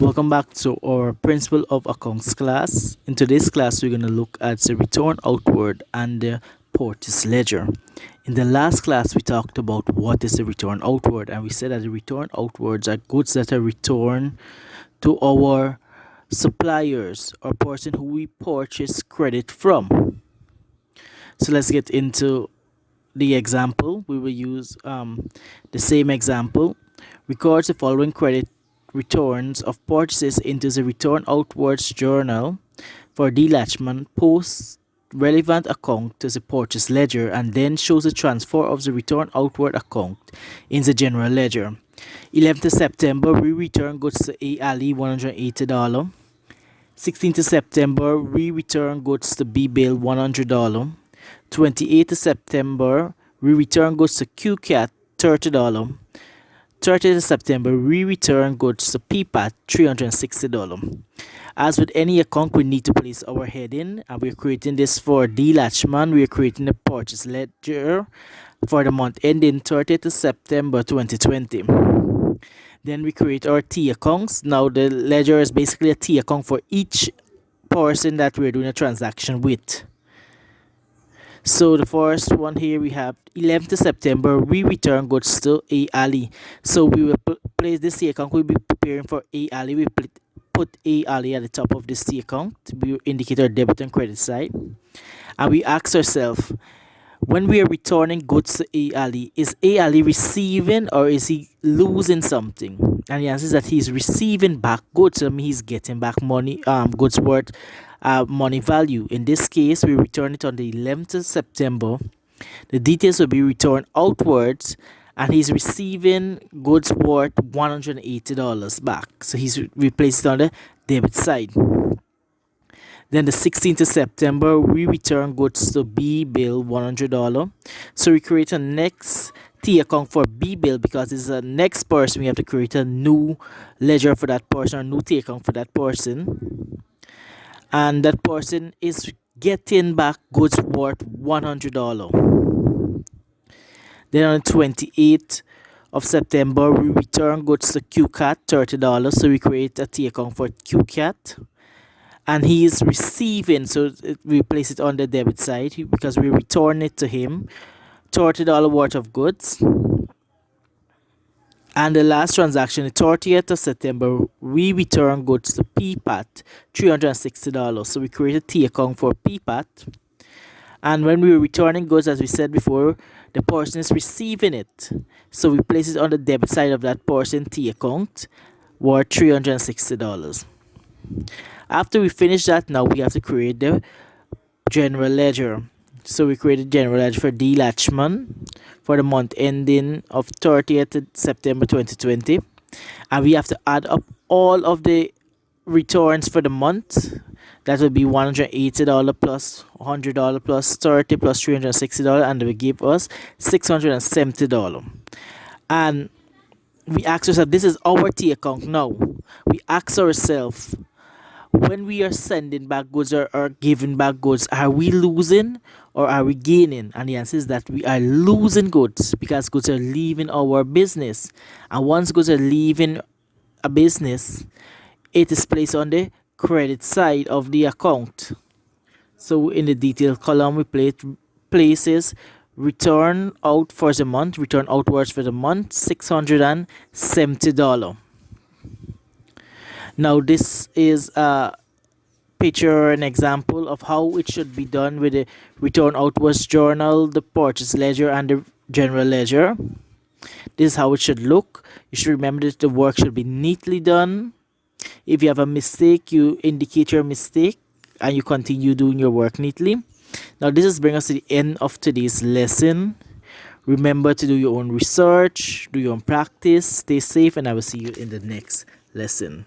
Welcome back to our Principle of Accounts class. In today's class, we're going to look at the return outward and the purchase ledger. In the last class, we talked about what is the return outward, and we said that the return outwards are goods that are returned to our suppliers or person who we purchase credit from. So let's get into the example. We will use the same example. Records the following credit returns of purchases into the return outwards journal for detachment, posts relevant account to the purchase ledger, and then shows the transfer of the return outward account in the general ledger. 11th September, we return goods to A. Ali $180. 16th September, we return goods to B. Bill $100. 28th September, we return goods to Q. Cat $30. 30th September, we return goods to PPAT $360. As with any account, we need to place our heading, and we're creating this for D. Latchman. We're creating a purchase ledger for the month ending 30th September 2020. Then we create our T accounts. Now the ledger is basically a T account for each person that we're doing a transaction with. So the first one here, we have 11th September, we return goods to A. Ali. So we will place this T account. We'll be preparing for A. Ali. We put A. Ali at the top of this T account. We indicate our debit and credit side. And we ask ourselves, when we are returning goods to A. Ali, is A. Ali receiving or is he losing something? And the answer is that he's receiving back goods. I mean, he's getting back money, goods worth money value. In this case, we return it on the 11th September. The details will be returned outwards, and he's receiving goods worth $180 back. So he's replaced it on the debit side. Then the 16th September, we return goods to B. Bill $100. So we create a next T account for B. Bill because it's a next person. We have to create a new ledger for that person, or new T account for that person. And that person is getting back goods worth $100. Then on the 28th of September, we return goods to QCat $30. So we create a T account for QCat. And he is receiving, so we place it on the debit side because we return it to him, $30 worth of goods. And the last transaction, the 30th of September, we return goods to PPAT $360. So we create a T account for PPAT. And when we are returning goods, as we said before, the person is receiving it. So we place it on the debit side of that person T account worth $360. After we finish that, now we have to create the general ledger. So we created general ledger for D. Latchman for the month ending of 30th September 2020. And we have to add up all of the returns for the month. That would be $180 plus $100 plus $30 plus $360, and it will give us $670. And we ask ourselves, this is our T account now. We ask ourselves, when we are sending back goods or giving back goods, are we losing or are we gaining? And the answer is that we are losing goods because goods are leaving our business. And once goods are leaving a business, it is placed on the credit side of the account. So in the detail column, we places return out for the month, return outwards for the month, $670. Now this is a picture, an example of how it should be done with the return outwards journal, the purchase ledger, and the general ledger. This is how it should look. You should remember that the work should be neatly done. If you have a mistake, you indicate your mistake and you continue doing your work neatly. Now this is bring us to the end of today's lesson. Remember to do your own research, do your own practice, stay safe, and I will see you in the next lesson.